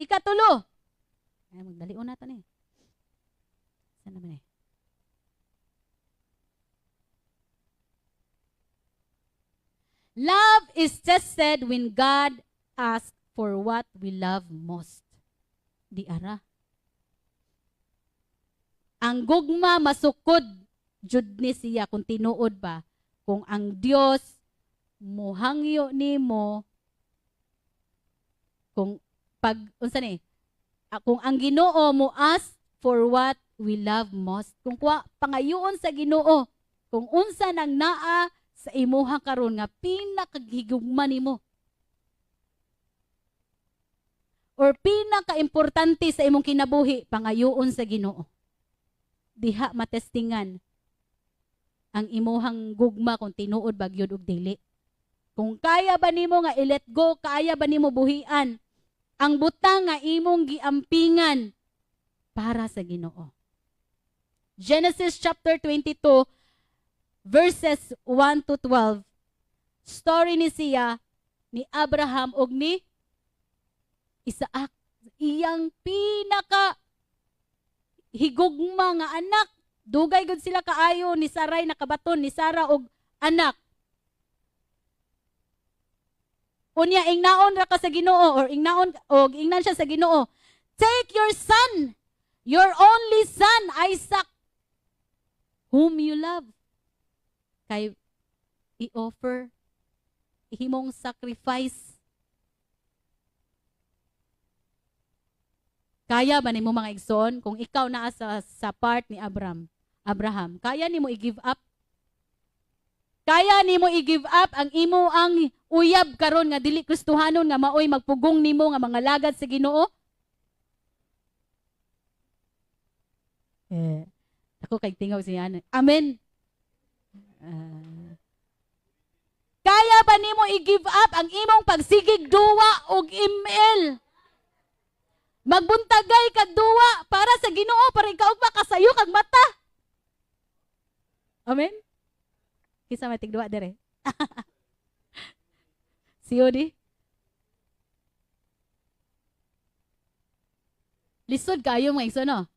Ikatulo. Ay, magdalion nato ni. Saan naman eh? Love is tested when God asks for what we love most. Di ara. Ang gugma masukod jud ni siya kung tinuod ba, kung ang Dios muhangyo nimo, kung pag unsa ni, kung ang Ginoo mo ask for what we love most, kung pangayoon sa Ginoo, kung unsa nang naa sa imuha karon nga pinakahigugma nimo or pinaka-importante sa imong kinabuhi, pangayoon sa Ginoo. Diha matestingan ang imuhang gugma kung tinuod ba gyud og dili. Kung kaya ba nimo nga i-let go, kaya ba nimo buhian ang butang nga imong giampingan para sa Ginoo. Genesis chapter 22 verses 1 to 12. Story ni siya ni Abraham og ni Isaac. Iyang pinaka higugma nga anak. Dugay gud sila kaayo ni Sarai, nakabaton ni Sarah og anak. Unya ingnaon ra ka sa Ginoo or ingnan siya sa Ginoo. Take your son, your only son Isaac, whom you love. Kay i-offer, ihimong sacrifice. Kaya ba nimo mga igsoon kung ikaw naa sa part ni Abraham, kaya nimo i-give up? Kaya nimo i-give up ang imo ang uyab karon nga dili Kristohanon nga maoy magpugong nimo nga mga lagad sa Ginoo? Ako kay tingaw siya. Amen. Kaya ba nimo i-give up ang imong pagsigig duwa og email? Magbuntagay kag duwa para sa Ginoo para ikaw makasayo kag mata. Amen. Kisa may tigduwa dire. Siyo di. Lisod kayo mga igsoon no?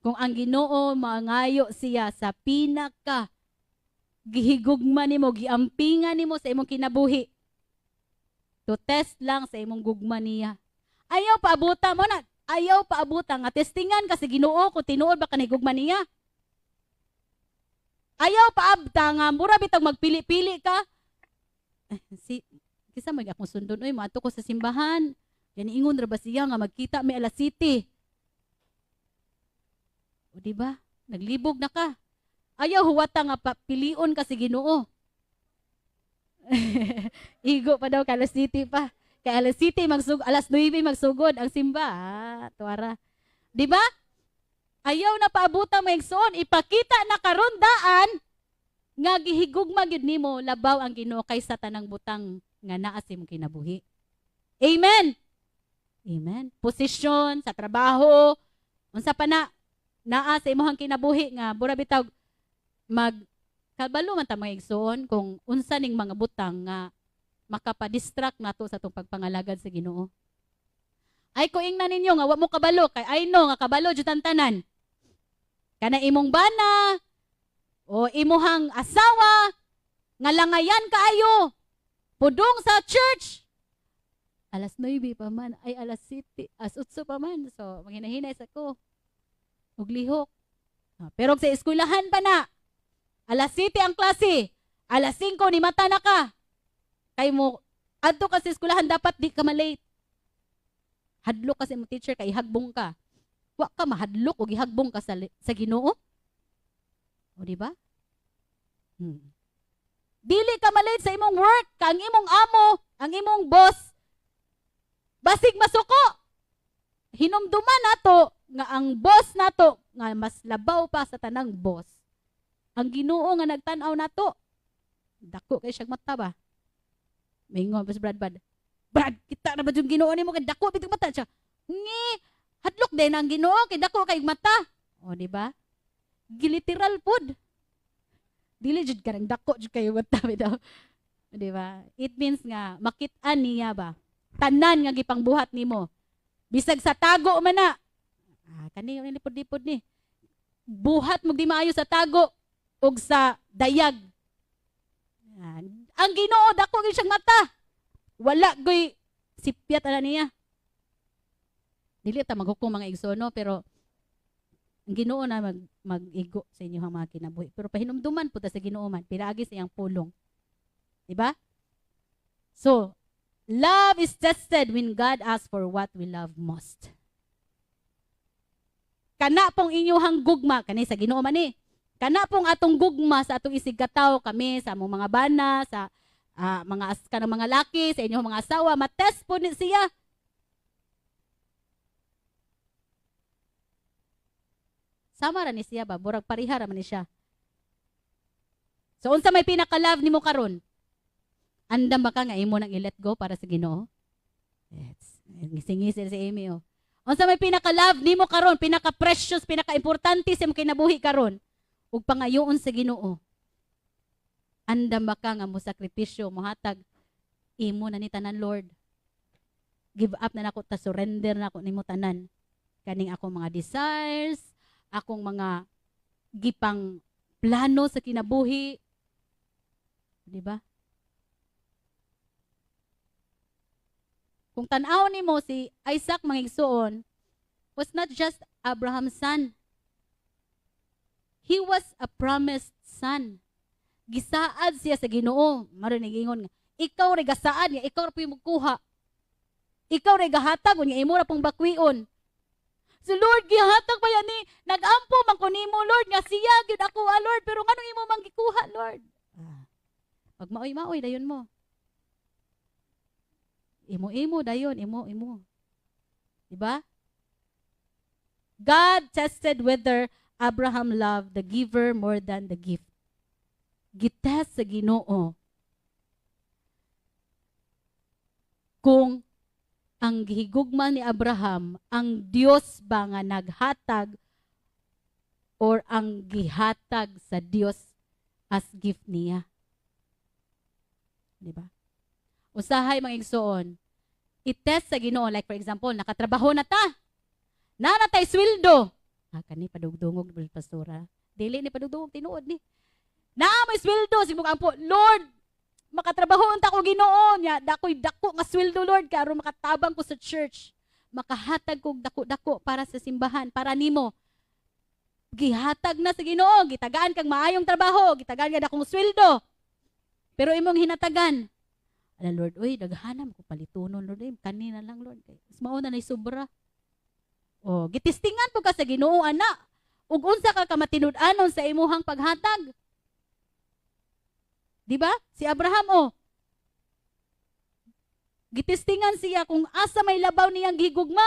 Kung ang Ginoo mangayo siya sa pinaka gihigugma nimo, giampingan nimo sa imong kinabuhi, to test lang sa imong gugma niya. Ayaw paabuta mo na. Ayaw paabuta nga testingan kasi Ginoo kung tinuod ba kanigugma niya. Ayaw paabta nga mura bitag magpili-pili ka. Kisa mag akong sundon oy maato ko sa simbahan. Yan ingon ra ba siya nga magkita may alas 7. O diba? Naglibog na ka. Ayaw huwata nga pilion ka si Ginoo. Igo pa daw ka alas 7 pa. Kaya alas 7 alas 9 magsugod ang simba. Tuwara. Diba? Ayaw na paabuta mo igsoon. Ipakita na karon daan nga gihigugma gyud nimo labaw ang Ginoo kaysa tanang butang nga naa sa imong kinabuhi. Amen. Amen. Posisyon sa trabaho, unsa pa na naa sa imong kinabuhi nga bura bitaw kabalo man ta mga igsoon kung unsa ning mga butang nga makapa-distract nato sa tong pagpangalagad sa Ginoo. Ay ko ingnan ninyo nga wa mo kabalo kay I know nga kabalo jud tanan. Kana imong bana o imuhang asawa nga langayan kaayo pudong sa church. Alas 9 pa man, ay alas 7, as 8 pa man. So maghinahinay sa ko. Ug lihok. Pero sa eskwelahan pa na. Alas 7 ang klase. Alas 5 ni mata na ka. Kay mo adto ka sa eskwelahan dapat di ka malate. Hadlok kasi mo teacher kay hagbong ka. Wa ka mahadlok og ihagbong ka sa Ginoo. O di ba? Dili ka malate sa imong work, kang imong amo, ang imong boss. Basig masuko. Hinumduman nato nga ang boss nato nga mas labaw pa sa tanang boss. Ang Ginoo nga nagtan-aw nato. Dako kay siyang mata ba? Mingon pa si Brad, kita na ba yung Ginoo nimo kay dako bitong mata siya. Ngi, hadlok din ang Ginoo kay dako kay mata. O di ba? Giliteral pod. Dili jud karang dako jud kay mata bitaw. Di ba? It means nga makit-an niya ba tanan nga gipangbuhat nimo. Bisag sa tago man na. Kani yung lipod-lipod ni. Buhat mo di maayo sa tago ug sa dayag. Ang Ginoo dako gyud siyang mata. Wala goy sipyat ana niya. Dili ta maghukom mga igsono pero ang Ginoo na mag-igo sa inyong mga kinabuhi. Pero pahinumduman po ta sa Ginoo man, pinaagi sa iyang pulong. Diba? So, love is tested when God asks for what we love most. Kana pong inyong gugma, kani sa Ginoo man ni. Kana pong atong gugma sa atong isigataw kami sa among mga bana, sa kanang mga laki, sa inyong mga asawa, matest po ni siya. Sama ra ni siya ba? Burag pariha ra man ni siya. So unsa may pinaka-love nimo karon? Andam ba ka nga imo nang i-let go para sa Ginoo? Yes. Ngisi-ngisi si Amy oh. Unsa may pinaka-love nimo karon, pinaka-precious, pinaka-importante sa imong kinabuhi karon? Ug pangayoon sa Ginoo. Andam ba ka nga mo sakripisyo, mohatag imo na ni tanan Lord. Give up na nako ta, surrender na ako nimo tanan. Kaning akong mga desires, akong mga gipang plano sa kinabuhi. Di ba? Kung tan-aw nimo si Isaac mangigsuon was not just Abraham's son. He was a promised son. Gisaad siya sa Ginoo. Marinig ingon nga, ikaw ray gasaad nga, ikaw ra puy magkuha. Ikaw ray gahatag nga imo ra pong bakwion. So Lord, gihatag pa yan ni, nag-ampo man ko nimo Lord, nga siya, gyud ako Lord, pero nganong imo mang gikuha Lord? Pag maoy-maoy, dayon mo. Imo-imo, dayon, imo-imo. Diba? God tested whether Abraham loved the giver more than the gift. Gitest sa Ginoo kung ang gihigugma ni Abraham, ang Dios ba nga naghatag or ang gihatag sa Dios as gift niya? Diba? Usahay mga igsoon, itest sa Ginoo, like for example, nakatrabaho na ta, nanatay sweldo. Kani padugdungog ni pastora. Dili ni padugdungog tinuod ni. May sweldo, simong ampo, Lord, makatrabaho unta ko Ginoo nya, dakoy dako nga sweldo Lord kay aron makatabang ko sa church. Makahatag kog dako-dako para sa simbahan, para nimo. Gihatag na sa Ginoo, gitagaan kang maayong trabaho, gitagaan nga dakong sweldo. Pero imong hinatagan, ala Lord, oy daghanam ko palitunon Lord, kanina lang Lord. Mas mao na nay sobra. Oh, gitistingan po ka sa Ginoo ana. Ug unsa ka kamatinud-anon sa imuhang paghatag? Diba? Si Abraham, gitistingan siya kung asa may labaw niyang gigugma.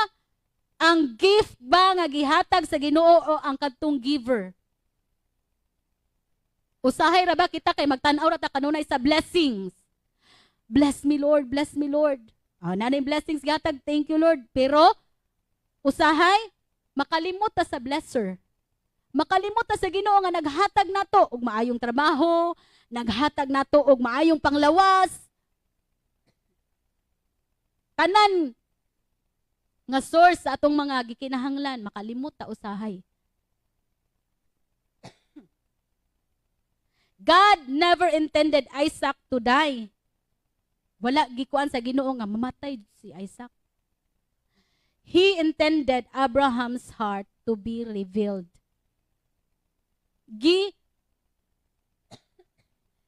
Ang gift ba nga gihatag sa Ginoo o ang kadtong giver? Usahay ra ba kita kay magtan-aw ra ta kanunay sa blessings? Bless me Lord, bless me Lord. Nanay blessings gihatag, thank you Lord. Pero usahay makalimot ta sa blesser. Makalimot ta sa Ginoo nga naghatag nato og maayong trabaho, naghatag nato og maayong panglawas. Tanan nga source sa atong mga gikinahanglan, makalimot ta usahay. God never intended Isaac to die. Wala gikuan sa Ginoo nga mamatay si Isaac. He intended Abraham's heart to be revealed.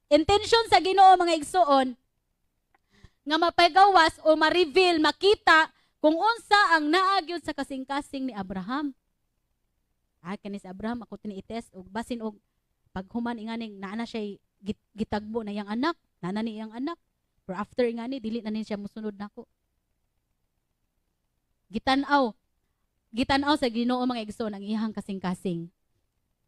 Intention sa Ginoo mga igsuon nga mapagawas o ma-reveal, makita kung unsa ang naagyon sa kasing-kasing ni Abraham. Kani si Abraham ako tini-test og basin og paghuman inganing naa na siya gitagbo na iyang anak, nana ni iyang anak. Pero after ingani dili na siya musunod nako. Gitanaw sa Ginoo mga igsoon ang iyang kasing-kasing.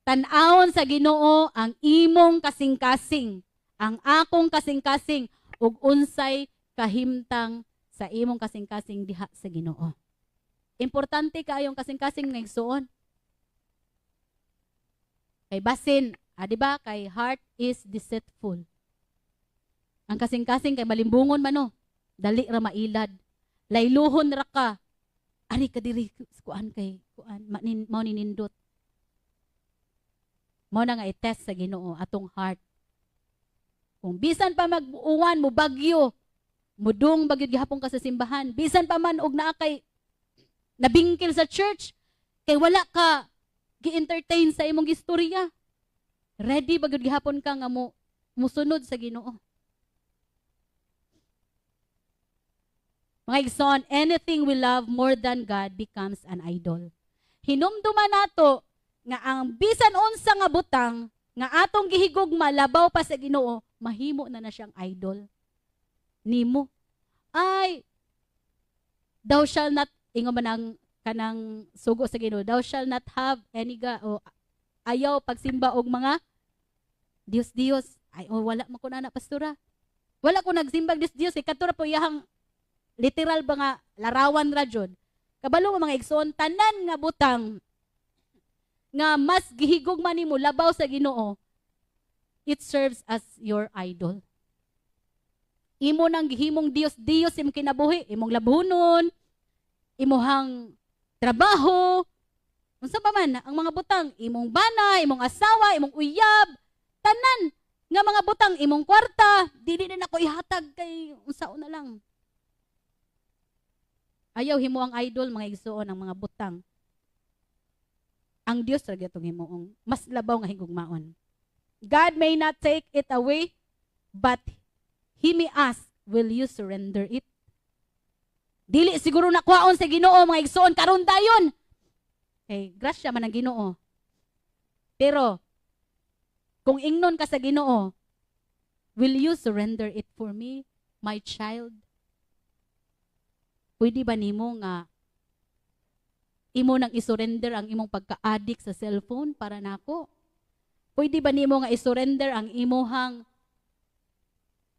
Tan-awon sa Ginoo ang imong kasing-kasing, ang akong kasing-kasing ug unsay kahimtang sa imong kasing-kasing diha sa Ginoo. Importante kaayong kasing-kasing nga igsoon. Kay basin, di ba? Kay heart is deceitful. Ang kasing-kasing kay malimbungon man no, dali ra mailad. layluhon ra ka. Ari ka diri kuan kay kuan mao ninindot. Mao na nga i-test sa Ginoo atong heart. Kung bisan pa mag-uwan mo bagyo, mudong bagyo gihapon ka sa simbahan, bisan pa man og naa kay nabingkil sa church, kay wala ka gi-entertain sa imong gistorya. Ready bagyo gihapon ka nga musunod sa Ginoo. Mga igsoon, anything we love more than God becomes an idol. Hinumduman nato nga ang bisan unsa nga butang nga atong gihigugma labaw pa sa Ginoo, mahimo na siyang idol nimo. Ay, thou shall not, ingon man ang kanang sugo sa Ginoo, thou shall not have any o ayaw pagsimba og mga Dios. Ay, wala man ko na pastora. Wala ko nagsimbag Dios. Ikatura po iyahang literal ba nga larawan ra jud. Kabalo mga igsoon, tanan nga butang nga mas gihigugma nimo labaw sa Ginoo, it serves as your idol. Imo nang gihimong Dios imong kinabuhi, imong labunon, imuhang trabaho, unsa pa man ang mga butang, imong bana, imong asawa, imong uyab, tanan nga mga butang, imong kwarta, dili na nako ihatag kay unsaon na lang. Ayaw himo ang idol, mga igsoon, ang mga butang. Ang Dios ra gyud himuong mas labaw nga higugmaon. God may not take it away, but He may ask, will you surrender it? Dili siguro nakuhaon sa Ginoo, mga igsoon, karon dayon. Okay, grasya man ang Ginoo. Pero kung ingnon ka sa Ginoo, will you surrender it for me, my child? Pwede ba nimo nga imo nang isurrender ang imong pagka-addict sa cellphone para nako? Pwede ba nimo nga isurrender ang imuhang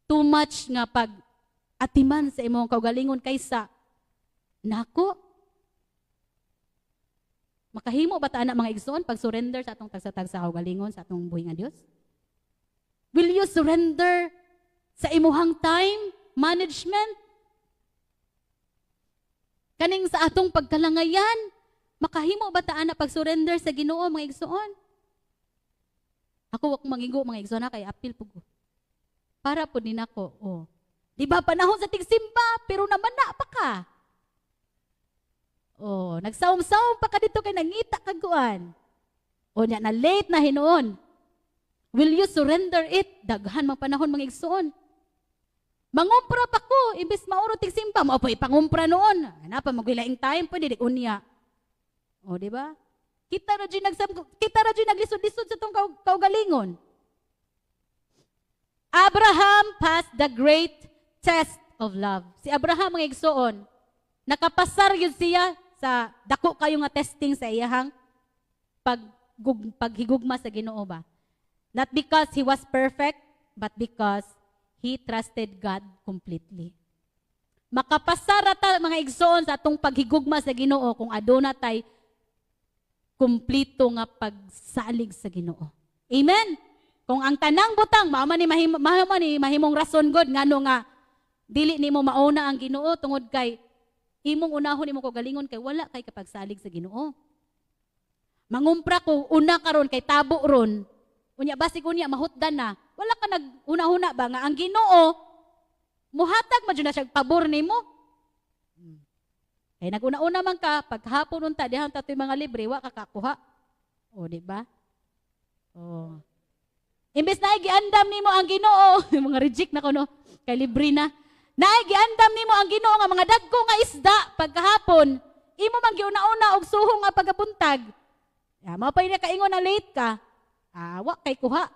too much nga pag-atiman sa imong kaugalingon kaysa nako? Makahimo ba ta ana mga igsoon pag-surrender sa atong tagsa-tag sa kaugalingon sa atong buhi nga Dios? Will you surrender sa imuhang time management? Kaning sa atong pagkalangayan, makahimo ba ta ana pag-surrender sa Ginoo mga igsoon? Ako wak mangigo mga igsoon kay apil pug. Para po din ako. Oh. Di ba panahon sa tigsimba pero naman na pa ka. Oh, nagsaom-saom pa ka dito kay nangita kaguan. O nya na late na hinuon. Will you surrender it? Daghan mang panahon mga igsoon. Mangumpra pa ko, imbes mauro tigsimba, mao pa ipangumpra noon. Ana pa magilaing time pwede dik unya. O di ba? Kita ra jud naglisod-lisod sa tong kaugalingon. Abraham passed the great test of love. Si Abraham mga igsoon, nakapasar yun siya sa dako kayo nga testing sa iyahang paghigugma sa Ginoo ba. Not because he was perfect, but because he trusted God completely. Makapasar ta mga igsoon sa atong paghigugma sa Ginoo kung aduna tay kumplito nga pagsalig sa Ginoo. Amen. Kung ang tanang butang mao man ni mahimong rason god ngano nga dili nimo mauna ang Ginoo tungod kay imong unahon nimo kaugalingon kay wala kay kapagsalig sa Ginoo. Mangumpra ko una karon kay tabo ron. Unya basig unya mahutdan na. Wala ka nag-una-una ba nga ang Ginoo muhatag man jud na siya pabor nimo. Kay naguna-una man ka paghapon unta diha tatoy mga libre wa ka kakuha. O di ba? Oh. Imbes na giandam nimo ang Ginoo, mga reject na ko no, kay libre na. Giandam nimo ang Ginoo nga mga dagko nga isda pagkahapon, imo man giuna-una og suho nga pagabuntag. Ya, mao pa kaingon na late ka. Wa kay kuha.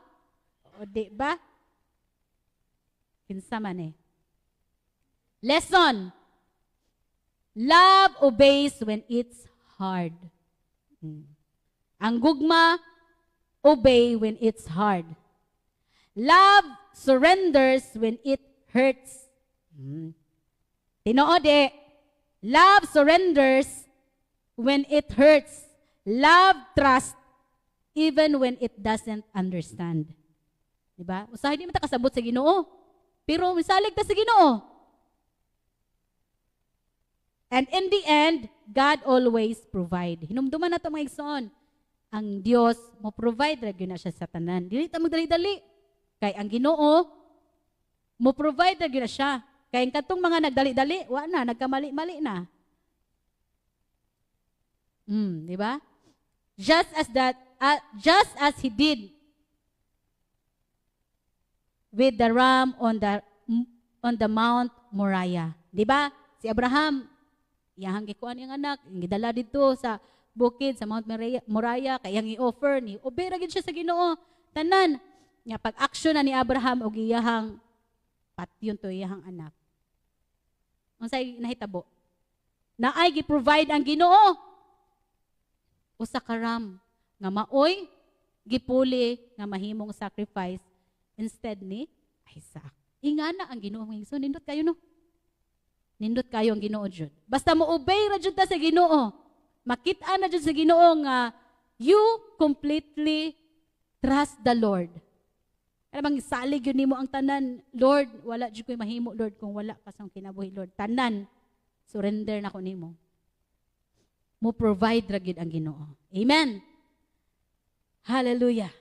O di ba? Kinsa man eh. Lesson. Love obeys when it's hard. Ang gugma, obey when it's hard. Love surrenders when it hurts. Tinuod eh. Love surrenders when it hurts. Love trusts even when it doesn't understand. Diba? Usahay di man ta kasabot sa Ginoo. Pero misalig ta sa Ginoo. And in the end, God always provide. Hinumduman na ito mga igsoon. Ang Dios mo provide ra gyud na siya sa tanan. Dili ta magdali-dali. Kay ang Ginoo mo provide ra gyud na siya. Kay ang katong mga nagdali-dali, wa na nagkamali-mali na. Di ba? Just as he did with the ram on the Mount Moriah. Di ba? Si Abraham, iyang gikuan iyang anak, gidala dito sa bukid sa Mount Moriah, kay iyang i-offer ni obey ra gid siya sa Ginoo. Tanan nga pag-action na ni Abraham og iyang patyon to iyang anak. Unsay nahitabo? Naay gi-provide ang Ginoo. Usa ka ram nga maoy gipuli nga mahimong sacrifice instead ni Isaac. Ingana ang Ginoo mga igsoon, nindot kayo no. Nindot kayo ang Ginoo jud. Basta mo obey ra jud ta sa Ginoo. Makita na jud sa Ginoo nga you completely trust the Lord. Ano bang salig yun nimo ang tanan, Lord, wala jud ko'y mahimo, Lord, kung wala ka sa kinabuhi, Lord. Tanan, surrender na ko nimo. Mo provide ra gyud ang Ginoo. Amen. Hallelujah.